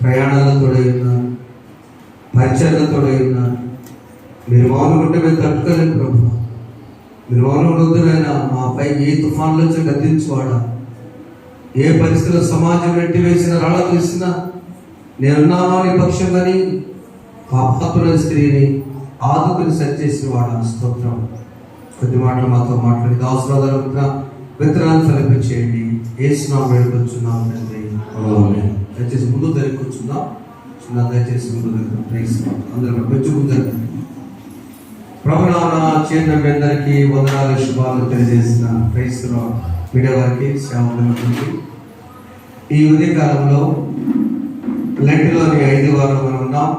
ప్రయాణాలతో తోడై ఉన్నారు, పరిచయాలతో తోడై ఉన్నారు. మీరు మౌనం ఉంటే మేము తట్టుకోలేము ప్రభు. మీరు మౌనం వద్దునైనా మాపై ఏ తుఫాన్లో వచ్చి గద్దించువాడా, ఏ పరిస్థితుల్లో సమాజం నెట్టి వేసిన రాళ్ళ తీసినా నేనున్నాను నీ పక్షమని పాపాతుల స్త్రీని ఆదుకుని సరిచేసిన వాడు. స్తోత్రం. కొద్ది మాటలు మాతో మాట్లాడి దాసురాలు విత్తనాలు ఫలింపచేయండి. ఏసునామం వేడుకొచ్చున్నాం తండ్రి. దయచేసి ముందు కూర్చుందాం. దయచేసి ముందు అందరూ పెంచుకుంటారు. ప్రభునామ చేరిన మీ అందరికీ వందనాలు, శుభాలు తెలియజేసిన క్రైస్తవ మీడియా వారికి, సేవకులకి ఈ ఉదయకాలంలో లెంట్లోని 5వ వారం మనం ఉన్నాం.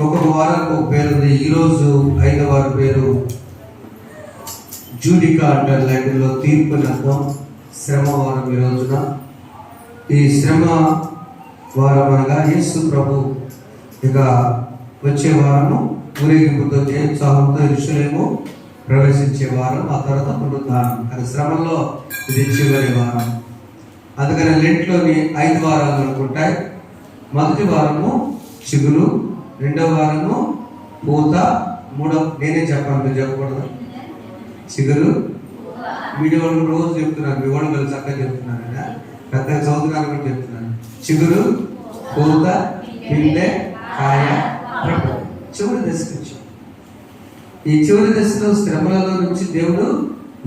ఒక్కొక్క వారానికి ఒక పేరు ఉంది. ఈరోజు 5వ వారం పేరు జూడికా అంటారు. లెంట్లో తీర్పుని అర్థం. శ్రమ వారం ఈ రోజున. ఈ శ్రమ వారం అనగా యేసు ప్రభు ఇక వచ్చే వారము ఊరేగింపుతో జయోత్సాహంతో యెరూషలేము ప్రవేశించే వారం. ఆ తర్వాత పునరుద్ధానం. కానీ శ్రమంలో ఇది చివరి వారం. అందుకని లెంట్లోని 5 వారాలు అనుకుంటాయి. మొదటి వారము చిగురు, 2వ వారము పూత, 3వ నేనే చెప్పాను, మీరు చెప్పకూడదు. చిగురు వీడియో వాళ్ళు రోజు చెప్తున్నారు, మీ వాళ్ళు కలిసి చక్కగా చెప్తున్నారు, పెద్దగా చదువుతున్నారు కూడా చెప్తున్నారు. చిగురు, పూత, పిందె, కాయ, చివరి దశకు వచ్చాం. ఈ చివరి దశలో శ్రమలలో నుంచి దేవుడు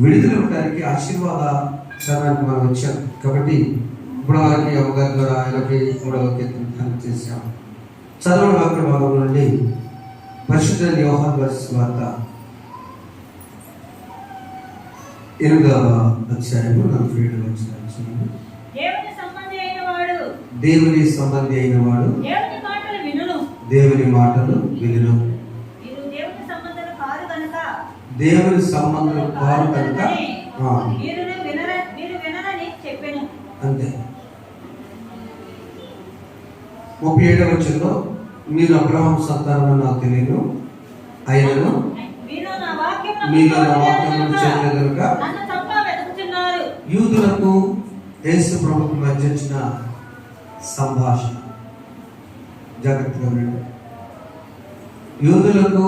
విడుదల ఉండడానికి ఆశీర్వాద సమయానికి మనం వచ్చాం. కాబట్టి ఇప్పుడు వాళ్ళకి అమ్మగారి ద్వారా ఆయనకి 3వ కీర్తన చేశాం. చదవని వాక్య భాగం నుండి పరిశుద్ధ యోహాను వార్త 8వ అధ్యాయము 47వ వచనం. దేవుని సంబంధి అయిన వాడు దేవుని మాటలు వినును. దేవుని సంబంధులు కారు కనుక అంతే. 37వ వచనంలో మీరు అబ్రహాము సంతానం నాకు తెలియదు, అయినను మీలో నా వాక్యం చేయలేదు కనుక. యూదులకు యేసు ప్రభువుకు మధ్య వచ్చిన సంభాషణ జాగ్రత్తగా వినండి. యూదులకు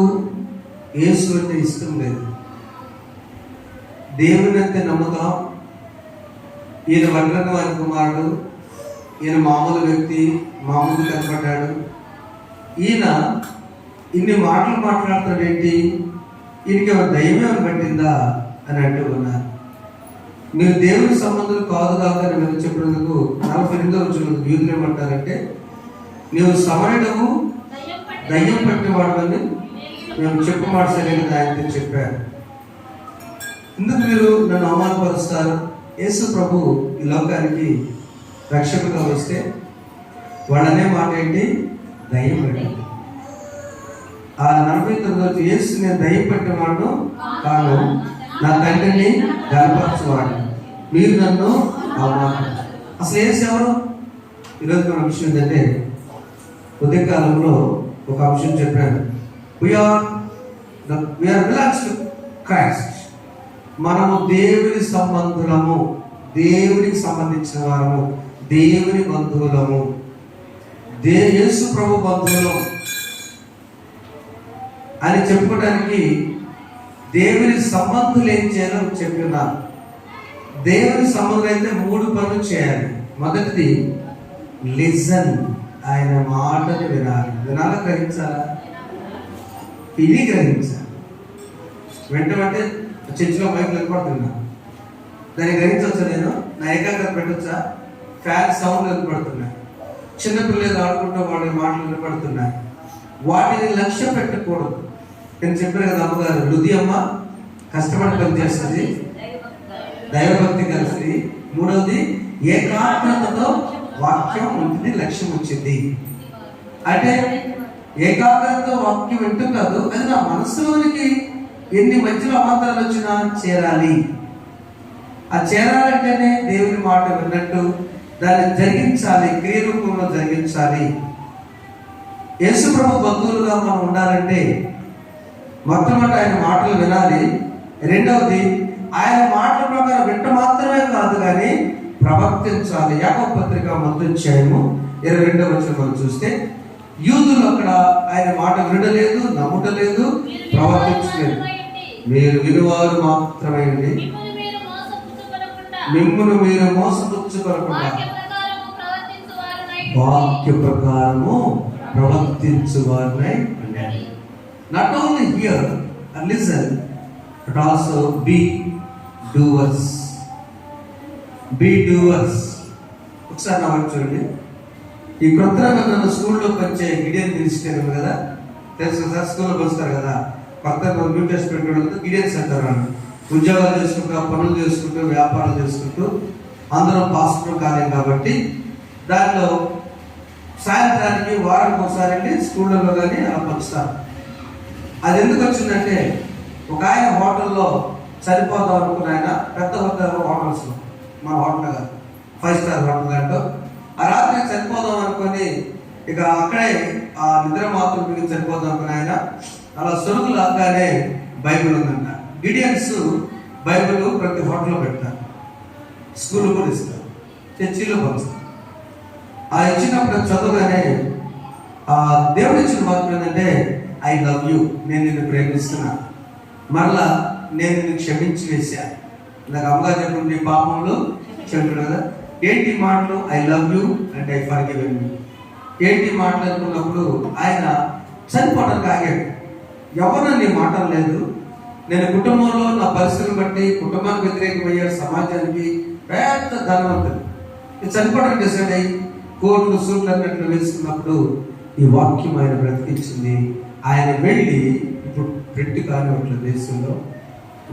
యేసు అంటే ఇష్టం లేదు. దేవుని అంటే నమ్ముతాం. ఈయన వడ్రంగ వారి కుమారుడు, ఈయన మామూలు వ్యక్తి, మామూలు కనపడ్డాడు. ఈయన ఇన్ని మాటలు మాట్లాడుతాడేంటి, ఈయనకి దయ్యమే పట్టిందా అని అంటూ ఉన్నారు. మీరు దేవుని సంబంధులు కాదు కాదని మీరు చెప్పినందుకు 48వ వచనంలో యూదులు ఏమంటారంటే, నీవు సమరుడవు, దయ్యం పట్టేవాడు అని మేము చెప్పమాట సరైనది ఆయనతో చెప్పారు. ఎందుకు మీరు నన్ను అవమానపరుస్తారు? యేసు ప్రభు ఈ లోకానికి రక్షకుగా వస్తే వాళ్ళనే మాట ఏంటి? దయ్యం పట్టాడు. ఆ 49వ యేసు నేను దయ్యం పట్టేవాడు కాను, నా తండ్రిని గనపరచువాడు, మీరు నన్ను అవమానపరచారు. అసలు యేసు ఎవరు? ఈరోజు మన విషయం ఏంటంటే, ఉదయకాలంలో ఒక అంశం చెప్పాను. We are belongs to Christ. మనము దేవుని సంబంధులము, దేవునికి సంబంధించిన వారము, దేవుని బంధువులము, యేసు ప్రభు బంధువులం అని చెప్పుకోవడానికి దేవుని సంబంధులు ఏం చేయాలో చెప్తున్నారు. దేవుని సంబంధులు అయితే 3 పనులు చేయాలి. మొదటిది లిజన్, ఆయన మాటలు వినాలి. వినాలా, గ్రహించాలా? ఇది గ్రహించాలి. వెంటనే చర్చిలో మైకులు వినపడుతున్నా, దాన్ని గ్రహించవచ్చా? నేను నా ఏకాగ్రత పెట్టొచ్చా? ఫ్యాన్ సౌండ్ వినపడుతున్నాయి, చిన్నపిల్లలు ఆడుకుంటూ వాళ్ళ మాటలు వినపడుతున్నాయి. వాటిని లక్ష్యం పెట్టకూడదు. నేను చెప్పాను కదా, అమ్మగారు లుది అమ్మ కష్టపడి పనిచేస్తుంది, దైవభక్తి కలిసి. 3వది ఏకాగ్రతతో వాక్యం ఉంటుంది, లక్ష్యం వచ్చింది. అంటే ఏకాగ్రతతో వాక్యం వింటూ కాదు, అది నా మనసులోనికి ఎన్ని మధ్యలో అవాంతరాలు వచ్చినా చేరాలి. ఆ చేరాలంటేనే దేవుని మాట విన్నట్టు దాన్ని జరిగించాలి, క్రియ రూపంలో జరిగించాలి. యేసు ప్రభు బంధువులుగా మనం ఉండాలంటే మొట్టమొదటి ఆయన మాటలు వినాలి. రెండవది ఆయన మాటల ప్రకారం వింట మాత్రమే కాదు, కానీ ప్రవర్తించాలి. యాకోబు పత్రిక 1:22 మనం చూస్తే, యూదులు అక్కడ ఆయన మాట వినలేదు, నమ్ముటలేదు, ప్రవర్తించలేదు. మీరు వినువారు మాత్రమే, మిమ్మును మీరు మోసపుచ్చుకొనకుండా వాక్య ప్రకారము ప్రవర్తించువారినై ఉండండి. Not only hear and listen, but also be doers. Be doers. ఒకసారి నా వైపు చూడండి. ఈ కొత్తగా నన్ను స్కూల్లోకి వచ్చే గిడియన్ మినిస్టర్ కదా, తెలుసు కదా, స్కూల్లోకి వస్తారు కదా, కొత్తగా న్యూ టెస్ట్మెంట్ వాళ్ళతో గిడియన్స్ అంటారు. ఉద్యోగాలు చేసుకుంటూ, పనులు చేసుకుంటూ, వ్యాపారాలు చేసుకుంటూ అందరం పాస్టర్ కాలేం కాబట్టి దానిలో సాయంత్రానికి వారానికి ఒకసారి వెళ్ళి స్కూళ్ళలో కానీ అలా పంచుతారు. అది ఎందుకు వచ్చిందంటే, ఒక ఆయన హోటల్లో చనిపోదాం అనుకున్న ఆయన, పెద్ద హోటల్స్, మా హోటల్ కాదు, 5 స్టార్ హోటల్ దాంట్లో ఆ రాత్రి చనిపోదాం అనుకొని ఇక అక్కడే ఆ నిద్ర మాత్రం మిగిలి చనిపోదాం అనుకున్న ఆయన అలా సొరుగు లాగానే బైబిల్ ఉందంట. గిడియన్స్ బైబిల్ ప్రతి హోటల్లో పెడతారు, స్కూల్ కూడా ఇస్తారు, చర్చిలో పంచుతారు. ఆ ఇచ్చినప్పుడు చదువుగానే ఆ దేవుడు ఇచ్చిన వాక్యం ఏంటంటే, ఐ లవ్ యూ, నేను నిన్ను ప్రేమిస్తున్నా, మరలా నేను నిన్ను క్షమించి వేశాను. నాకు అమ్మగా చెప్పండి, పాపంలో చెప్పాడు కదా. ఏంటి మాటలు? I love you and I forgive you. ఏంటి మాటలు అనుకున్నప్పుడు ఆయన చనిపోవడానికి ఆగాడు. ఎవరన్నా మాటలు లేదు. నేను కుటుంబంలో నా పరిస్థితిని బట్టి కుటుంబానికి వ్యతిరేకమయ్యే సమాజానికి పెద్ద ధనవంతుడు చనిపోవడానికి డిసైడ్ అయ్యి కోట్లు సూట్లు అన్నట్లు వేసుకున్నప్పుడు ఈ వాక్యం ఆయన బ్రతికించింది. ఆయన వెళ్ళి ఇప్పుడు పెట్టి కానివ్వట్లేదు దేశంలో,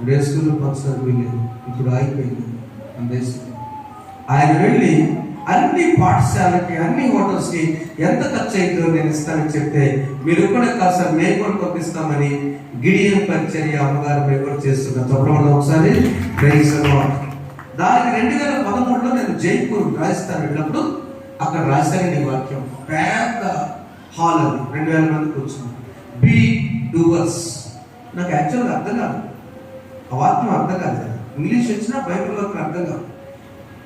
దేశంలో పంచడానికి వెళ్ళలేదు, ఇప్పుడు ఆగిపోయింది మన దేశంలో. ఆయన వెళ్ళి అన్ని పాఠశాలకి, అన్ని హోటల్స్కి ఎంత ఖర్చు అయిందో నేను ఇస్తానని చెప్తే, మీరు కూడా కాస్త మేము కూడా పంపిస్తామని గిడియన్ పరిచర్య అమ్మగారు మేము కూడా చేస్తున్నాం. తప్పకుండా ఒకసారి ప్రైజ్ లార్డ్. దానికి 2013లో నేను జైపూర్ రాజస్థాన్ వెళ్ళినప్పుడు అక్కడ రాశాను ఈ వాక్యం. పెద్ద హాల్ అది, 2000 మంది కూర్చున్నాం. Be doers. నాకు యాక్చువల్గా అర్థం కాదు, ఆ వాక్యం అర్థం కాదు. ఇంగ్లీష్ వచ్చినా బైబిల్లో అర్థం కాదు.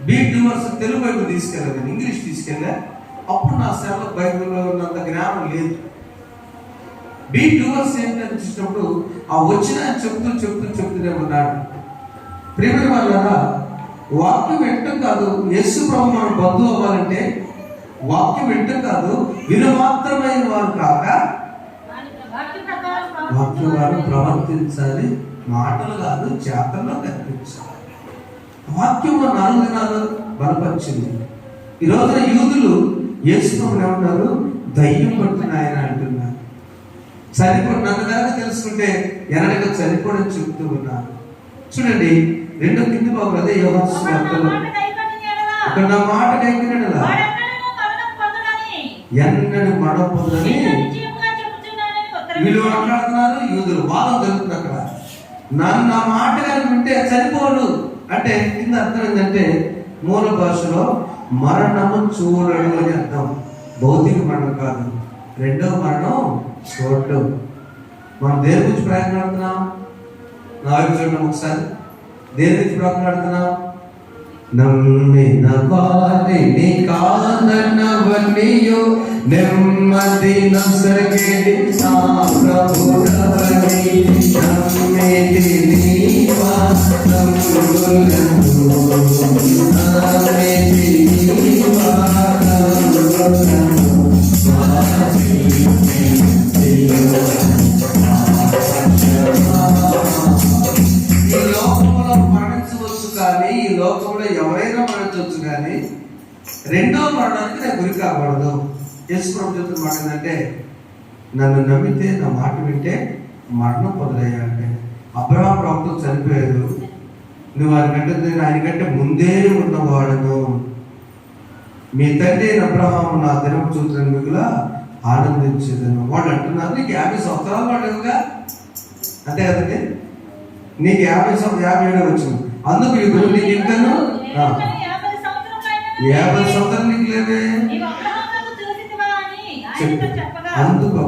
బీ డూవర్స్ తెలుగు బైబిల్ తీసుకెళ్ళాను, నేను ఇంగ్లీష్ తీసుకెళ్ళా. అప్పుడు నా సేవలో బైబిల్లో ఉన్నంత జ్ఞానం లేదు. బీ డూవర్స్ ఏంటని చూసినప్పుడు ఆ వచ్చిన చెప్తూనే ఉన్నాడు. ప్రియమైన వాళ్ళారా, వాక్యం వినటం కాదు, యేసు ప్రభు మనం బంధువు అవ్వాలంటే వాక్యం వినటం కాదు, విను మాత్రమైన వారు కాక వాక్యం వారు ప్రవర్తించాలి. మాటలు కాదు, చేతల్లో కనిపించాలి. వాక్యం 4 దినాలు బలపరిచింది. ఈ రోజున యూదులు యేసు ప్రభువుని ఏమన్నారు? దయ్యం పట్టిన ఆయన అంటున్నారు. చనిపోయి నన్ను కనుక తెలుసుకుంటే ఎనడగా చనిపోవడం చెప్తూ ఉన్నారు. చూడండి, 2 కింది బాబు అదే యోహాను సువార్తలో, ఇక్కడ నా మాట కైకొనెడల ఎన్నడూ మరణం పొందని వీళ్ళు మాట్లాడుతున్నారు. యూదులు వాదం జరుగుతుంది అక్కడ. నా మాట కనుక వింటే చనిపోడు అంటే కింద అర్థం ఏంటంటే, మూల భాషలో మరణము చూడడు అని అర్థం. భౌతిక మరణం కాదు, రెండవ మరణం చూడటం. మనం దేని గురించి ప్రయత్నాడుతున్నాం? నా వైపు చూడడం ఒకసారి. దేని గురించి ప్రయత్నాడుతున్నాం? నమ్మిన వారిని కాదనవనియు నెమ్మది నొసగెడి నా ప్రభుడవని నమ్మితి నీవా నమ్ములను నమ్మితి నీవా నమ్ములను ఈ లోకంలో మరణించవచ్చు కానీ, ఈ లోకంలో ఎవరైనా మరణించవచ్చు కానీ రెండో మరణానికి నేను గురి కాకూడదు. యేసు ప్రభు చెప్తున్న మాట ఏంటంటే, నన్ను నమ్మితే, నా మాట వింటే మరణం పొందలేయంటే. అబ్రహాము ప్రవక్త చనిపోయారు, నువ్వు ఆయనకంటే ముందే ఉన్నవాడను. మీ తండ్రి అబ్రహాము నా దినం చూసిన మిగులా ఆనందించేదను. వాళ్ళు అంటున్నారు, నీకు 50 సంవత్సరాలు వాడుగా, అంతే కదండి, నీకు 57 వచ్చింది, అందుకు ఇప్పుడు నీకు ఇంకను 50 సంవత్సరాలు నీకు లేవే. అందుకు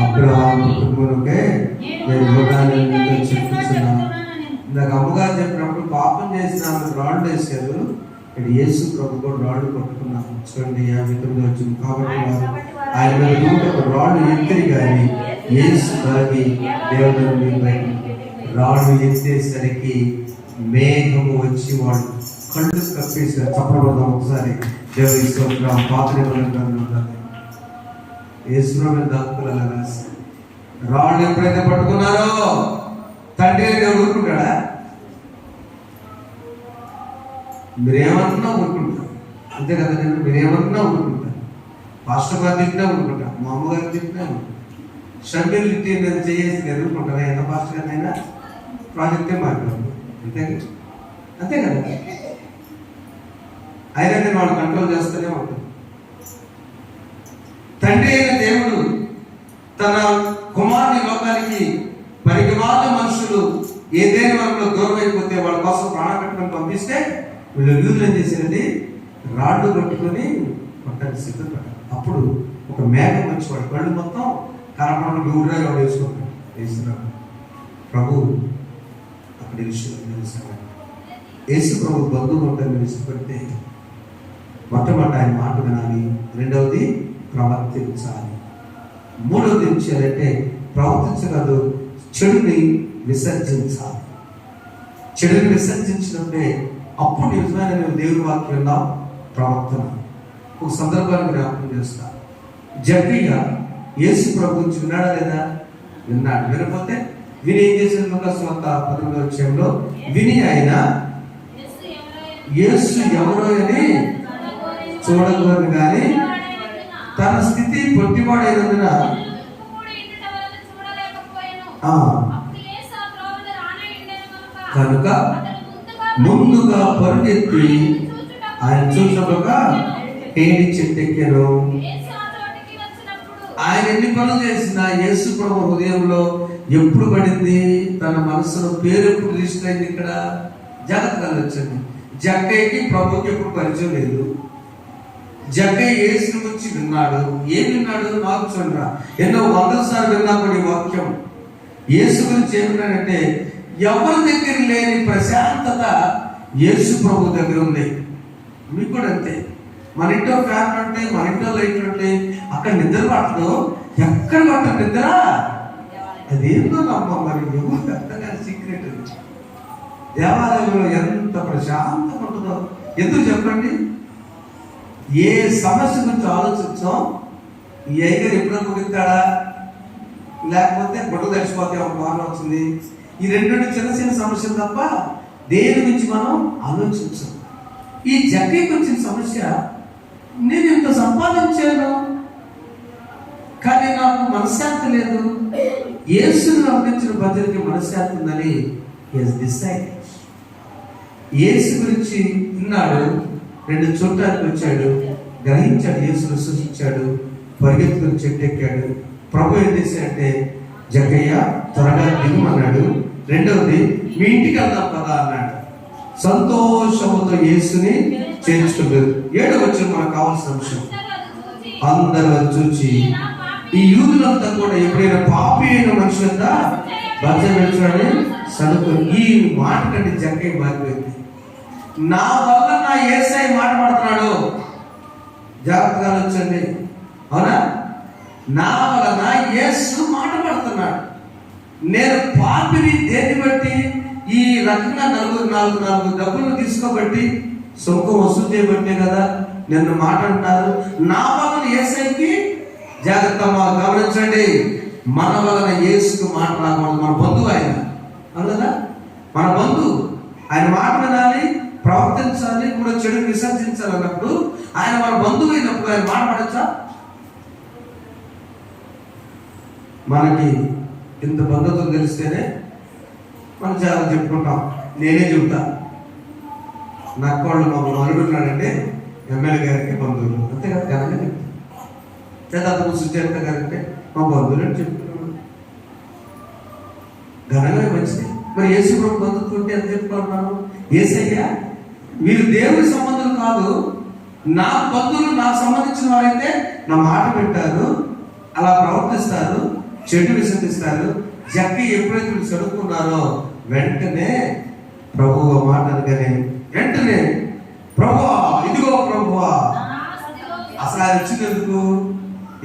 అబ్రహాము కుటుంబంలోకే నేను యోగాన్ని చెప్తున్నాను. ఇందాక అమ్మగారు చెప్పినప్పుడు పాపం చేసిన ఆమెకు రాళ్ళు వేశారు, ఇక్కడ యేసు ప్రభు కూడా రాళ్ళు పట్టుకున్నాను. చూడండి 59 వచ్చింది. కాబట్టి ఆయన మీద ఒక రాళ్ళు ఎత్తిరి కానీ యేసు దాగి దేవుడు రాళ్ళు ఎత్తేసరికి మేఘము వచ్చి వాళ్ళు కళ్ళు కప్పేసారు. చప్పబడదాం ఒకసారి. దేవుడి స్తోత్రం. పాత నిబంధన యేసుప్రభు దాక్కులా రాసి రాళ్ళు ఎప్పుడైతే పట్టుకున్నారో తండ్రి దేవుడు ఊరుకుంటాడా? మీరేమన్నా ఊరుకుంటారు, అంతే కదా. నేను మీరేమన్నా ఊరుకుంటాను. పాస్టర్ గారు తిట్టినా ఊరుకుంటాను, మా అమ్మగారు తిట్టినా ఊరుకుంటాను. షడ్యూల్ తిట్టి నేను చేసి ఎదుర్కొంటాను. ఎంత పాస్టర్ గారినైనా ప్రాజెక్టే మాట్లాడు, అంతే కదా. అయినా నేను వాళ్ళు కంట్రోల్ చేస్తూనే ఉంటాను. తండ్రి అయిన దేవుడు తన కుమారుని లోకానికి పరిగమాల మనుషులు ఏదైనా వరంలో దూరం అయిపోతే వాళ్ళ కోసం ప్రాణకట్టడం పంపిస్తే వీళ్ళు యూదులు ఏం చేశారండి, రాళ్ళు కట్టుకొని పట్టడానికి సిద్ధపడ్డారు. అప్పుడు ఒక మేఘం వచ్చి వాడు కళ్ళు మొత్తం కనపడడం ఊరాగా వేస్తున్నాడు. ప్రభు అక్కడ నిలిచాడు. యేసు ప్రభు బంధువులు నిలిచిపెడితే మొట్టమొదటి ఆయన మాట వినాలి, రెండవది ప్రవర్తించాలి, మూడవది ఏం చేయాలంటే ప్రవర్తించగలదు, చెడుని విసర్జించాలి. చెడుని విసర్జించినప్పుడే అప్పుడు నిజమైన మేము దేవుని వాక్యం విన్నాం. ప్రవర్తన ఒక సందర్భాన్ని జ్ఞాపకం చేస్తా. జక్కయ్య యేసు ప్రభు గురించి విన్నాడా లేదా? విన్నాడు. వినకపోతే విని ఏం చేసిన లూకాసు వార్త 18వ అధ్యాయంలో విని ఆయన యేసు ఎవరో అని చూడకూడదు కానీ తన స్థితి పొట్టివాడైనందున కనుక ముందుగా పరుగెత్తి ఆయన చూసినట్టుగా ఏడి చెట్టెక్కాను. ఆయన ఎన్ని పనులు చేసినా యేసు ప్రభు హృదయంలో ఎప్పుడు పడింది, తన మనసులో పేరు ఎప్పుడు రిజిస్టర్ అయింది. ఇక్కడ జాగ్రత్తగా వచ్చింది. జక్కయ్యకి ప్రభుకి ఎప్పుడు పరిచయం లేదు. జక్కయ్య యేసుని గురించి విన్నాడు. ఏం విన్నాడు? నాకు చూడరా, ఎన్నో 100 సార్లు విన్నా కూడా ఈ వాక్యం. యేసు గురించి ఏమిన్నాడంటే ఎవరి దగ్గర లేని ప్రశాంతత యేసు ప్రభు దగ్గర ఉంది. మీకు కూడా అంతే. మన ఇంట్లో ఫ్యాన్ ఉంటే, మన ఇంట్లో లైట్లు ఉంటే అక్కడ నిద్ర పట్టదు. ఎక్కడ పట్టదు నిద్ర? అదేందో నమ్మ మరి అర్థంగా సీక్రెట్. దేవాలయంలో ఎంత ప్రశాంతంగా ఉంటుందో ఎందుకు చెప్పండి. ఏ సమస్య గురించి ఆలోచించాం, ఈ అయ్యగారు ఎప్పుడో ముగిస్తాడా, లేకపోతే బొట్టు తెచ్చిపోతే ఒక వారం వచ్చింది. ఈ రెండు చిన్న చిన్న సమస్యలు తప్ప దేని గురించి మనం ఆలోచించాం. ఈ జక్కయ్యకి వచ్చిన సమస్య, నేను ఇంత సంపాదించాను కానీ నాకు మనశ్శాంతి లేదు. యేసుని అందించిన భద్రతకి మనశ్శాంతి ఉందని యేసు గురించి విన్నాడు. 2 చూడటానికి వచ్చాడు, గ్రహించాడు, యేసును సృష్టించాడు, పరిగెత్తుకుని చెట్టెక్కాడు. ప్రభు ఏం చేశాడంటే జక్కయ్య త్వరగా దిగమన్నాడు. రెండవది మీ ఇంటికి వెళ్దాం కదా అన్నాడు. సంతోషముతో యేసుని చేర్చుకుంటారు. 7వ వచనం మనకు కావాల్సిన అంశం. అందరూ చూచి ఈ యూదులంతా కూడా ఎప్పుడైనా పాపి అయిన మనుషులంతా బద్దలు సదుకు ఈ మాట కంటే జక్కయ్య మారిపోయింది. నా వల్ల నా యేసయ్య మాట్లాడుతున్నాడు. జాగ్రత్తగా వచ్చండి. అవునా? నా వలన యేసు మాట్లాడుతున్నాడు. నేను పాపిని దేన్ని బట్టి? ఈ రకంగా 4 డబ్బులు తీసుకోబట్టి, సుఖం వసూలు చేయబట్టే కదా నిన్ను మాట్లాడుతున్నారు. నా వలన యేసయ్యకి జాగ్రత్త గమనించండి. మన వలన యేసుకు మాట్లాడకూడదు. మన బంధువు ఆయన, అవునా? మన బంధువు. ఆయన మాట వినాలి, ప్రవర్తించాలి, కూడా చెడు విసర్జించాలి అన్నప్పుడు ఆయన మన బంధువు అయినప్పుడు ఆయన మాట్లాడచ్చా? మనకి ఇంత బంధుత్వం తెలిస్తేనే మనం చాలా చెప్పుకుంటాం. నేనే చెబుతా, నక్కోళ్ళు మమ్మల్ని అడుగుతున్నాడంటే ఎమ్మెల్యే గారికి బంధువులు, అంతే కదా. ఘనంగా చెప్తాం. చేతాతము సుచరిత గారంటే మా బంధువులు అని చెప్తున్నాడు. ఘనంగా మంచిది. మరి యేసు ప్రభు బంధుత్వం ఉంటే ఎంత చెప్పుకుంటున్నాను? యేసయ్య వీరు దేవుడి సంబంధులు కాదు, నా బంధువులు, నాకు సంబంధించిన వారైతే నా మాట పెట్టారు, అలా ప్రవర్తిస్తారు, చెడు విసర్జిస్తారు. జక్కయ్య ఎప్పుడైతే చదువుకున్నారో వెంటనే ప్రభువు మాట అనగానే వెంటనే ప్రభువా, ఇదిగో ప్రభువా. అసలు ఆయన వచ్చింది ఎందుకు?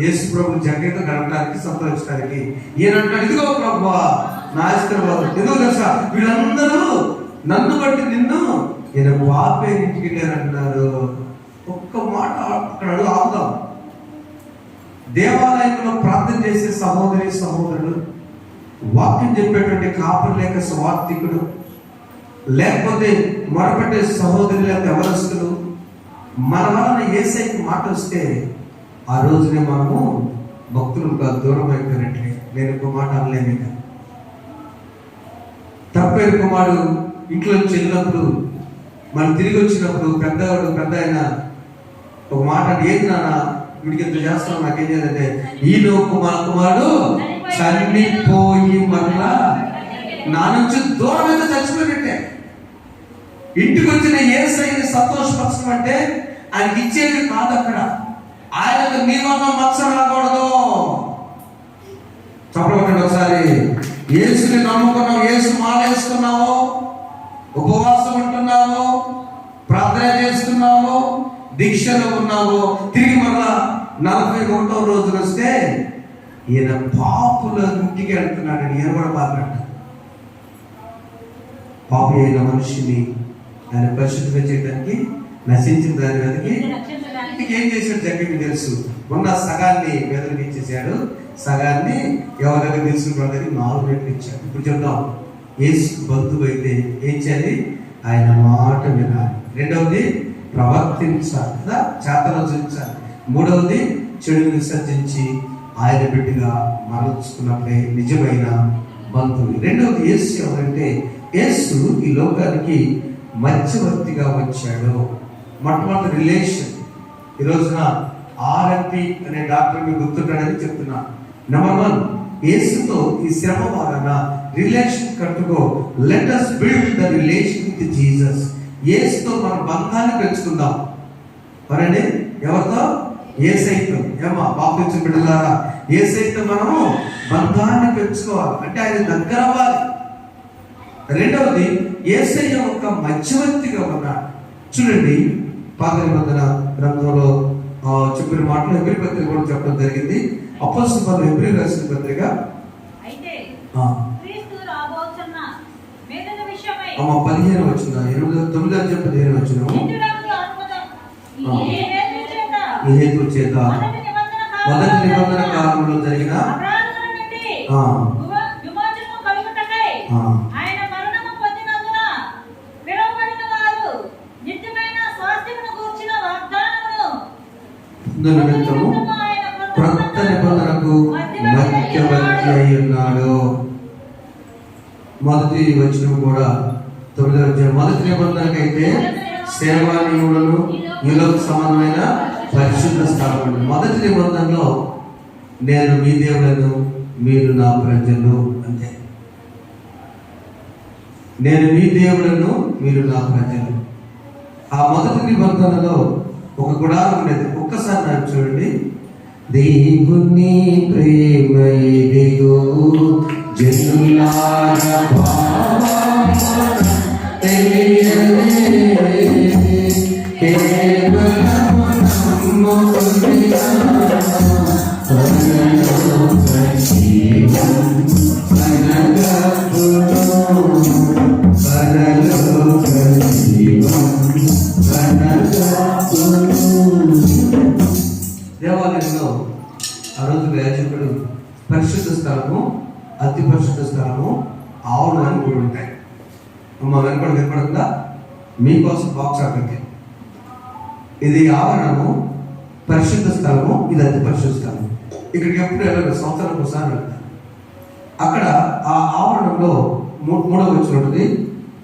యేసు ప్రభు జగన్ గడపడానికి, సంతోషించడానికి. ఈయన అంటాడు, ఇదిగో ప్రభువా నా ఆశీర్వాదం. ఎందుకు తెలుసా? వీళ్ళందరూ నన్ను బట్టి నిన్ను ఈయన బాపే ఇంటికి వెళ్ళారంటున్నారు. ఒక్క మాట అక్కడ ఆపుదాం. దేవాలయంలో ప్రార్థన చేసే సహోదరి సహోదరుడు, వాక్యం చెప్పేటువంటి కాపరి లేక స్వార్థికుడు, లేకపోతే మొరపెట్టే సహోదరి లేక ఎవరస్తులు, మన వలన యేసయ్యకి మాట వస్తే ఆ రోజునే మనము భక్తులుగా దూరం అయిపోయినట్లే. నేను ఒక మాట అనలేను. ఇక తప్పేరు కుమారుడు ఇంట్లో నుంచి వెళ్ళినప్పుడు, మనం తిరిగి వచ్చినప్పుడు పెద్ద ఆయన ఒక మాట అంటే, ఏది నాన్న వీడికి ఎంత చేస్తాం, నాకేం చేయాలంటే, ఈయన కుమారుడు చనిపోయి మరలా నా నుంచి దూరం అయితే చచ్చిపోయినట్టే. ఇంటికి వచ్చిన యేసయ్యని సంతోషపరచడం అంటే ఆయనకి ఇచ్చేది కాదు. అక్కడ ఆయనకు నీ వల్ల మచ్చ రాకూడదు. చెప్పండి ఒకసారి. యేసుని నమ్ముకున్నావు, యేసు మాలేసుకున్నావు, ఉపవాసం ఉంటున్నావు, ప్రార్థన చేస్తున్నావు, దీక్షలో ఉన్నావు, తిరిగి మళ్ళా 41వ రోజున వస్తే ఈయన పాపుల ఇంటికి వెళ్తున్నాడని ఈయన కూడా బాధపడ్డాడు. పాపి అయిన మనిషిని ఆయన పరిశుద్ధంగా చేయడానికి, నశించిన దాని మీదకి ఏం చేశాడు జగన్కి తెలుసు. ఉన్న సగాన్ని మెదడుకి ఇచ్చేసాడు, సగాన్ని ఎవరైనా తెలుసుకున్న వాళ్ళకి 4 రెట్లు ఇచ్చాడు. ఇప్పుడు చెప్తాం, యేసు బంధువు అయితే ఏం చేయాలి? ఆయన మాట వినాలి. రెండవది ప్రవర్తించాలి కదా, చేతలో చూపించాలి. మూడవది చెడుని విసర్జించి ఆయన బిడ్డగా మరల్చుకున్నప్పుడే నిజమైన బంధువు. రెండవది యేసు ఎవరంటే, యేసు ఈ లోకానికి మధ్యవర్తిగా వచ్చాడు. మొట్టమొదటి రిలేషన్. ఈ రోజున ఆర్ఎంపి అనే డాక్టర్ మీకు గుర్తుంటాడని చెప్తున్నా. నెంబర్ 1, యేసుతో ఈ శ్రమ వలన రిలేషన్ కట్టుకో. Let us build the relation with Jesus. యేసుతో మన బంధాన్ని పెంచుకుందాం. మరండి ఎవరితో? యేసయ్యతో. ఏమా బాప్తిస్మం బిడ్డలారా, యేసయ్యతో మనము బంధాన్ని పెంచుకోవాలి. అంటే ఆయన దగ్గర అవ్వాలి. రెండవది, యేసయ్య ఒక మధ్యవర్తిగా ఉన్నాడు. చూడండి, పాత నిబంధన గ్రంథంలో చెప్పిన మాటలు హెబ్రీ పత్రిక కూడా చెప్పడం జరిగింది. అపోస్తలుల పనులు హెబ్రీ రాసిన పత్రిక 15 వచ్చిన 9 అని చెప్పి 15 వచ్చిన ఈ హేతు చేత మొదటి నిబంధన కాలంలో జరిగిన నిమిత్తము క్రొత్త నిబంధనకు మధ్యవర్తి అయి ఉన్నాడు. మొదటి వచనం కూడా 9వ అధ్యాయం. మొదటి నిబంధనకైతే సేవా నియములను ఈలోక సంబంధమైన పరిశుద్ధ స్థలం. మొదటి నిబంధనలో నేను మీ దేవులను, మీరు నా ప్రజలు అంతే. నేను మీ దేవులను, మీరు నా ప్రజలు. ఆ మొదటి నిబంధనలో ఒక గుడారం ఉండేది. ఒక్కసారి నాకు చూడండి. దేవుని ప్రేమ ఇదిగో జనులార దేవాలయంలో ఆ రోజు యాజకుడు పరిశుద్ధ స్థలము, అతి పరిశుద్ధ స్థలము, ఆవులు అని కూడా ఉంటాయి. అమ్మ వినపడుతుందా? మీకోసం బాక్స్ అక్కడికి. ఇది ఆవరణము, పరిశుద్ధ స్థలము, ఇది అతి పరిశుద్ధ స్థలము. ఇక్కడికి ఎప్పుడు వెళ్ళదు, సంవత్సరానికి ఒకసారి వెళ్తారు. అక్కడ ఆ ఆవరణంలో 3వ వచనం ఉంటుంది.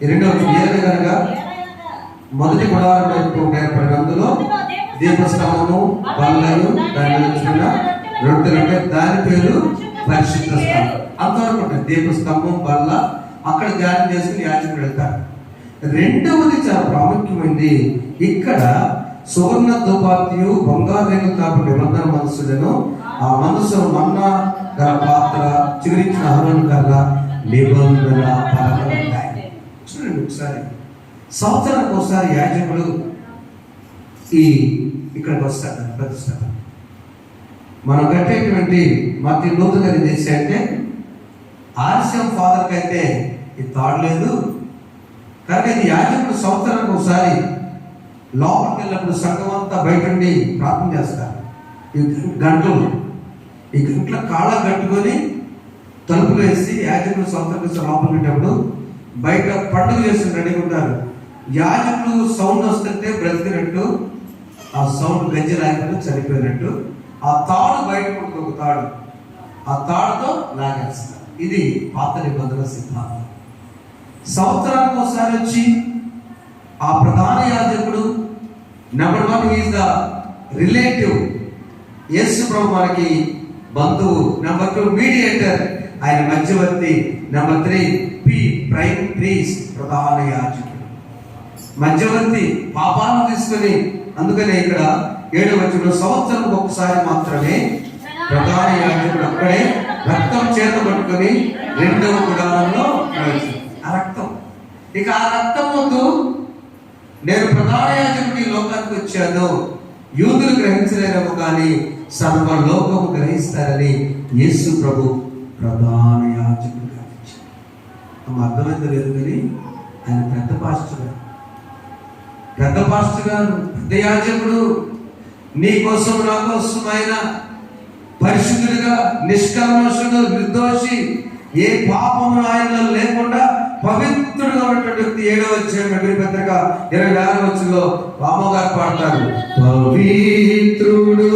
2వ వచనం ఏదనగా మొదటి గుడారం వైపు ఏర్పడిన అందులో దీపస్తంభము, బల్లలు, దాని మీద రొట్టెలు, దాని పేరు పరిశుద్ధ స్థలం. అంతవరకు ఉంటుంది. దీపస్తంభం, బల్ల, అక్కడ ధ్యానం చేసుకుని యాజకుడు వెళ్తారు. రెండవది చాలా ప్రాముఖ్యమైనది. ఇక్కడ సువర్ణ దుపాత్యు బంగారు రేగులు తాపు నిబంధన మనసులను, ఆ మనసు మన్నా గల పాత్ర, చిగురించిన అహరోను కర్ర, నిబంధన పలకలు ఉంటాయి. చూడండి ఒకసారి, సంవత్సరానికి ఒకసారి యాజకుడు ఇక్కడికి వస్తాడు ప్రతిష్ట. మనం కట్టేటువంటి మధ్య నూతన గారు చేసే అంటే ఆర్సిఎం ఫాదర్కి అయితే ఇది తాడలేదు కనుక ఇది యాజకుడు సంవత్సరానికి ఒకసారి లోపలికి వెళ్ళినప్పుడు సంఘం అంతా బయట ఉండి ప్రార్థన చేస్తారు. ఈ గంటల కాళ్ళ కట్టుకొని తలుపులు వేసి యాజకుడు సంవత్సరం లోపల పెట్టినప్పుడు బయట పండుగ చేసి రెడీ ఉంటారు. యాజకుడు సౌండ్ వస్తుంటే బ్రతికినట్టు, ఆ సౌండ్ గజ్జి రాయినట్టు చనిపోయినట్టు, ఆ తాడు బయట ఉంటుంది, ఒక తాడు, ఆ తాడుతో లాగేస్తారు. ఇది పాత నిబంధన సిద్ధాంతం. సంవత్సరానికి ఒకసారి వచ్చి ఆ ప్రధాన యాజకుడు నెంబర్ 1 ఈజ్ ద రిలేటివ్, యేసు ప్రభు మనకి బంధువు. నెంబర్ 2 మీడియేటర్, ఆయన మధ్యవర్తి. నెంబర్ 3 ప్రైమ్ ప్రీస్ట్, ప్రధాన యాజకుడు మధ్యవర్తి, పాపాలను తీసుకుని. అందుకనే ఇక్కడ 7వ వచనంలో సంవత్సరం ఒకసారి మాత్రమే ప్రధాన యాజకుడు అక్కడే రక్తం చేత పట్టుకొని 2వ గుడారంలో ఆ రక్తం. ఇక ఆ రక్తం ముందు నేను ప్రధాన యాజకుడు ఈ లోకానికి వచ్చాను, యూదులు గ్రహించలేరేమో కానీ సర్వలోకము గ్రహిస్తారని యేసు ప్రభు ప్రధాన యాజకుడు గ్రహించారు. అర్థమైంది లేదు కానీ ఆయన పెద్ద పాస్టర్ గారు, పెద్ద యాజకుడు. నీ కోసం నా కోసం ఆయన పరిశుద్ధుడిగా, నిష్కల్మషుడు, నిర్దోషి, ఏ పాపము ఆయనలో లేకుండా పవిత్రుడుగా ఉన్నటువంటి వ్యక్తి. 7వ అధ్యాయం ఎబ్రీ పత్రిక 26వ వచనంలో రామగారు పాడతారు, పవిత్రుడు,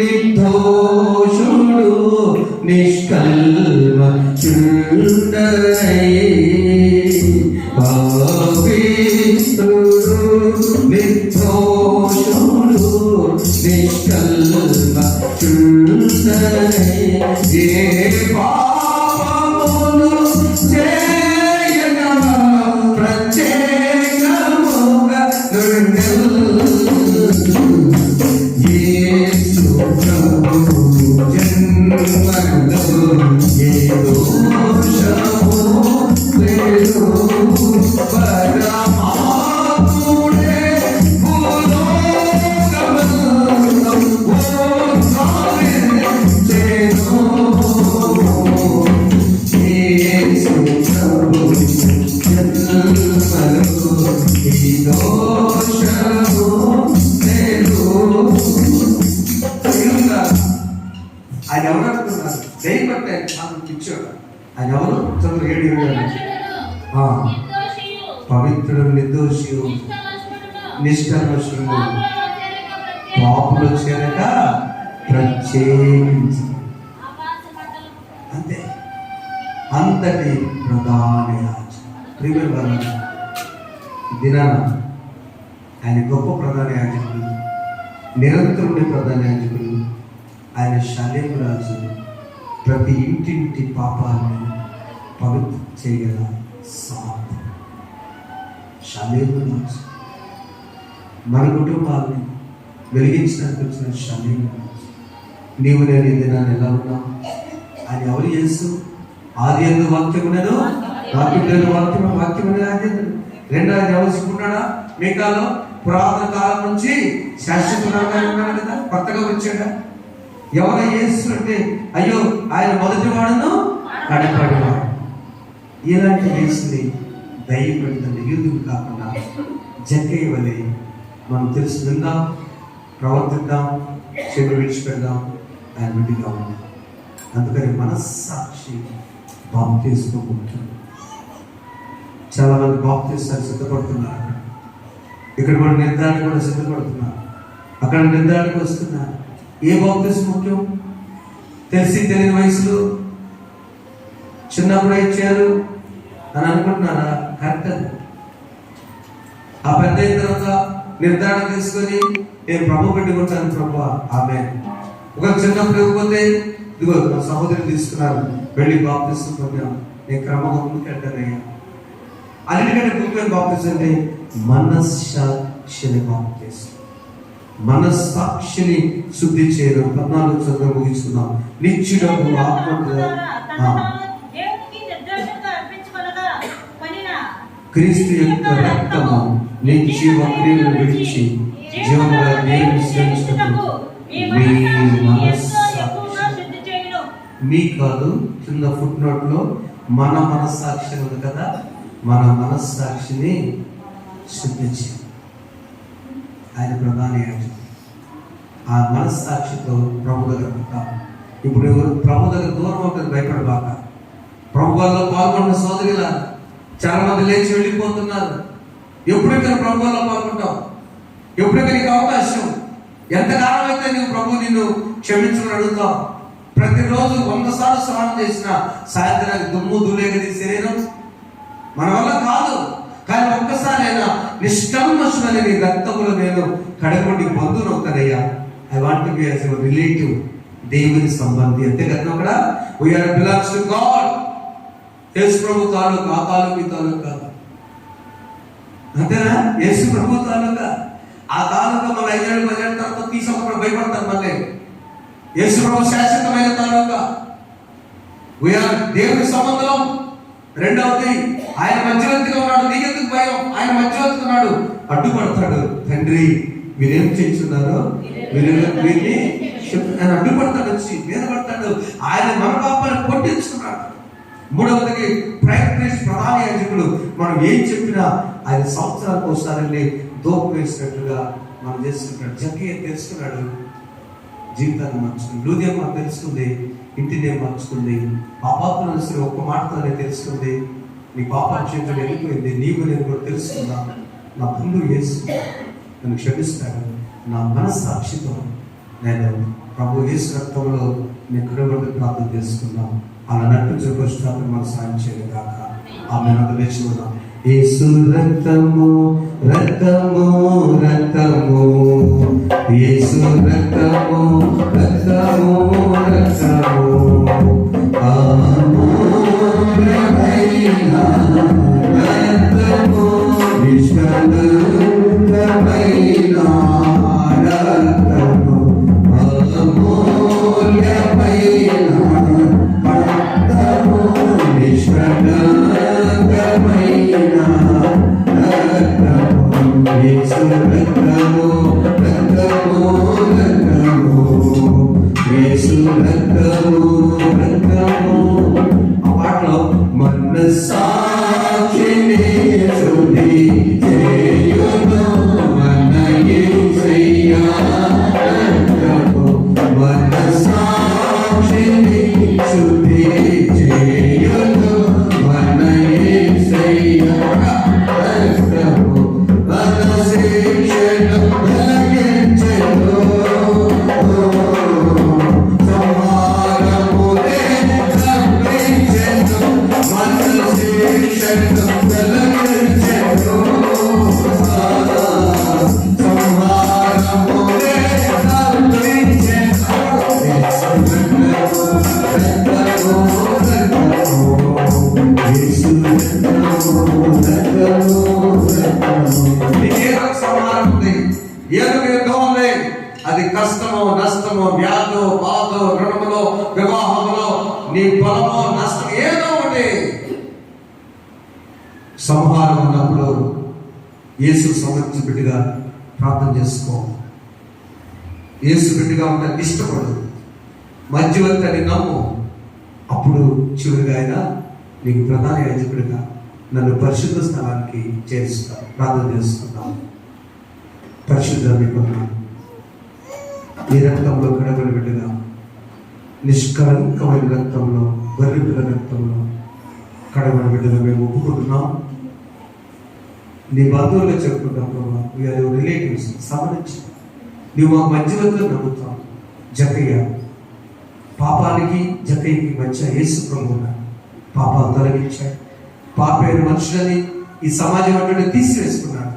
నిర్దోషుడు, నిష్కల్మషుడై, పవిత్రుడు, నిర్దోషుడు, నిష్కల్మషుడై, ఏ పాపమును చేయగా ప్రత్యేకముగా యేసు ప్రభు జన్మలో ఏ దోషము లేదు, పరమాత్ముడే ఆయన ఎవరు అనుకున్నారు? దయపట్టే పిచ్చాడు. ఆయన ఎవరు? చదువు 7 పవిత్రుడు, నిర్దోషి, నిష్కల్మషుడు, పాపులు చేరక ప్రత్యేకించి, అంతే, అంతటి ప్రధాన యాజకుడు. దినాన ఆయన గొప్ప ప్రధాన యాజకుడు, నిరంతరుడి ప్రధాన యాజకుడు. ఆయన షాలేము రాజు, ప్రతి ఇంటింటి పాపాలను పవిత్ర చేయగల సామర్థ్యం. షాలేము రాజు మన కుటుంబాన్ని వెలిగించడానికి వచ్చిన షాలేము రాజు. నీవు నేను ఈ దినాన్ని ఎలా ఉన్నావు? ఆయన ఎవరు? యేసు. ఆది యందు వాక్యమునను, వాక్యమున ఆది. రెండవది ఎవరుకున్నాడా? మీకాలో పురాతన కాలం నుంచి శాశ్వతంగా ఉన్నాడు కదా, కొత్తగా వచ్చాడా? ఎవరు యేసు అంటే అయ్యో ఆయన మొదటి వాడును కడపడివాడు. ఇలాంటి యేసుని దయపడుతుంది. యూదులు కాకుండా జక్కయ్య వలె మనం తెలుసు విందాం, ప్రవర్తిద్దాం, చెడు విడిచిపెడదాం, ఆయన విడిగా ఉంది. అందుకని మనస్సాక్షి బాప్తిస్మం. చాలా మంది బాప్తిస్తానికి సిద్ధపడుతున్నారు. ఇక్కడ కూడా నిర్ధారణ కూడా సిద్ధపడుతున్నారు, అక్కడ నిర్ధారణకు వస్తున్నారు. ఏ బాప్తిస్మం ముఖ్యం? తెలిసి తెలియని వయసులో చిన్నప్పుడు ఇచ్చారు అని అనుకుంటున్నారా? కరెక్ట్. ఆ పెద్ద అయిన తర్వాత నిర్ధారణ తీసుకొని నేను ప్రభు పెట్టుకుంటాను ప్రభు, ఆమె ఒక చిన్నప్పుడు ఇవ్వకపోతే ఇదిగో నా సహోదరులు తీసుకున్నారు, వెళ్ళి బాప్తిస్మం పొందాం, నేను క్రమంగా ముందుకెళ్తానయ్యా. అన్నిటికంటే ముఖ్యమైన బాప్తిస్మం అంటే మనస్సాక్షిని బాప్తిస్మం. మనస్సాక్షిని శుద్ధి చేయడం. 14 చదువు ముగించుకుందాం. నిత్యుడకు ఆత్మ క్రీస్తు యొక్క రక్తము నిత్య క్రియలను విడిచి జీవముగా దేవుని సేవించుటకు మీ కాదు. కింద ఫుట్ నోట్ లో మన మనస్సాక్షి ఉంది కదా, మన మనస్సాక్షిని శుద్ధించి ఆయన ప్రధాన యాజకుడు. ఆ మనస్సాక్షితో ప్రభు దగ్గర ఉంటాం. ఇప్పుడు ప్రభు దగ్గర దూరం అవుతుంది, భయపడబాక. ప్రభు వల్ల పాల్గొన్న సోదరిలా చాలా మంది లేచి వెళ్ళిపోతున్నారు. ఎప్పుడైతే ప్రభు వల్ల పాల్గొంటావు? ఎప్పుడైతే నీకు అవకాశం? ఎంతకాలం అయితే నువ్వు ప్రభు నిన్ను క్షమించమని అడుగుతావు? ప్రతిరోజు 100 సార్లు స్నానం చేసిన సాయంత్రానికి దుమ్ము దులేగది శరీరం మన వల్ల కాదు. కానీ ఒక్కసారైనా నిష్కల్మషులని నీ రక్తములో నేను కడగొండి బంధువునవుతానయ్యా. I want to be as your relative, దేవుని సంబంధి. అంతేకాదు అక్కడ we are belongs to God. Yesu ప్రభు తాలూకా, ఆ తాలూకు ఈ తాలూకు కాదు. అంతేనా? యేసు ప్రభు తాలూకా, ఆ తాలూకా మన 5 ఏళ్ళు 10 ఏళ్ళ తర్వాత తీసుకోకుండా భయపడతారు. మళ్ళీ యేసు ప్రభు శాశ్వతమైన తాలూకా. వీఆర్ దేవుని సంబంధం. రెండవది, ఆయన మధ్యవర్తిగా ఉన్నాడు. నీకెందుకు భయం? ఆయన మధ్యవర్తిగా ఉన్నాడు. అడ్డుపడతాడు. తండ్రి మీరేం చేస్తున్నారు, వీరిని ఆయన అడ్డుపడతాడు, వచ్చి మీద పడతాడు. ఆయన మన పాపాలను కొట్టించుకున్నాడు. మూడవదికి ప్రధాన యాజకుడు మనం ఏం చెప్పినా ఆయన సంవత్సరాలకు ఒకసారి దోపు వేసినట్టుగా మనం చేసుకుంటాడు. జక్కయ్య తెలుసుకున్నాడు, జీవితాన్ని మార్చుకుంది. లూదియమ్మ తెలుసుకుంది, ఇంటినే మార్చుకుంది. ఆ పాపను సరే ఒక్క మాటతోనే తెలుసుకుంది. నీ పాప చేతులు వెళ్ళిపోయింది, నీవు నేను కూడా తెలుసుకున్నా. నా బంధువు యేసు నన్ను క్షమిస్తాడు. నా మనస్సాక్షితో నేను ప్రభు యేసు రక్తంలో నేను కడగొట్టి ప్రార్థన చేసుకున్నాను. అలా నటించే పరిస్థితులు మనం సాయం చేయలేదాక ఆమె నాకు లేచి ఉన్నాం. యేసు రక్తము రక్తము రక్తము, యేసు రక్తము రక్తము రక్తము, అమూల్యమైన రక్తము, నిష్కలంకమైన రక్తము, అమూల్యమైన రక్తము, నిష్కలంకమైన రక్తము, యేసు రక్తము రక్తము రక్తము, యేసు రక్తము రక్తము. ఆ పాటలో మనస్సాక్షిని శుద్ధి చేయును మన యేసయ్యా రక్తము, మనస్సాక్షిని శుద్ధి చేయును మన యేసయ్యా రక్తము, మన శిక్షను తొలగించెను, సంహారమునే తప్పించెను, మన శిక్షను తొలగించెను, సంహారమునే తప్పించెను. అది కష్టమో నష్టమో వ్యాధో బాధో రుణములో వివాహంలో నీ పొలమో నష్టం ఏదో ఒకటి సంహారం ఉన్నప్పుడు యేసు సంబంధించి బిడ్డగా ప్రార్థన చేసుకో. యేసు బిడ్డగా ఉంటే ఇష్టపడు, మధ్యవర్తిని నమ్ము. అప్పుడు చివరిగా ఆయన నీకు ప్రధాన యాజకుడిగా నన్ను పరిశుద్ధ స్థానానికి చేరుస్తా. ప్రార్థన చేసుకుంటాను. పరిశుద్ధ ఈ రక్తంలో కడగని బిడ్డగా, నిష్కలంకమైన రక్తంలో, గొర్రెపిల్ల రక్తంలో కడగని బిడ్డగా మేము ఒప్పుకుంటున్నాం. నీ బంధువుల్లో చెప్పుకుంటాం ప్రభావ, వీఆర్ రిలేటివ్స్ సంబంధించి నువ్వు మా మధ్యవర్తిలో నమ్ముతావు. జక్కయ్య పాపానికి జక్కయ్యకి మధ్య యేసు ప్రభు పాపాలు తొలగించాడు. పాపైన మనుషులని ఈ సమాజం అంటే తీసివేసుకున్నాడు.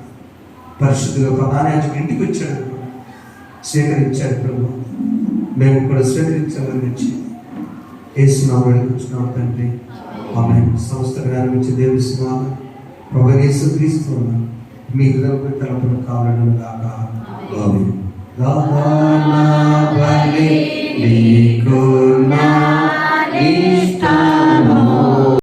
పరిశుద్ధిగా ప్రధాన యాజకుడు ఇంటికి వచ్చాడు, స్వీకరించాడు ప్రభు. మేము కూడా స్వీకరించాలని నుంచి యేసునామములో కూర్చున్నాం తండ్రి. ఆమె సమస్త జ్ఞానం ఇచ్చే దేవుని స్వామి ప్రభు యేసుక్రీస్తు మీ తలపులు కావాలను కాక. నీకు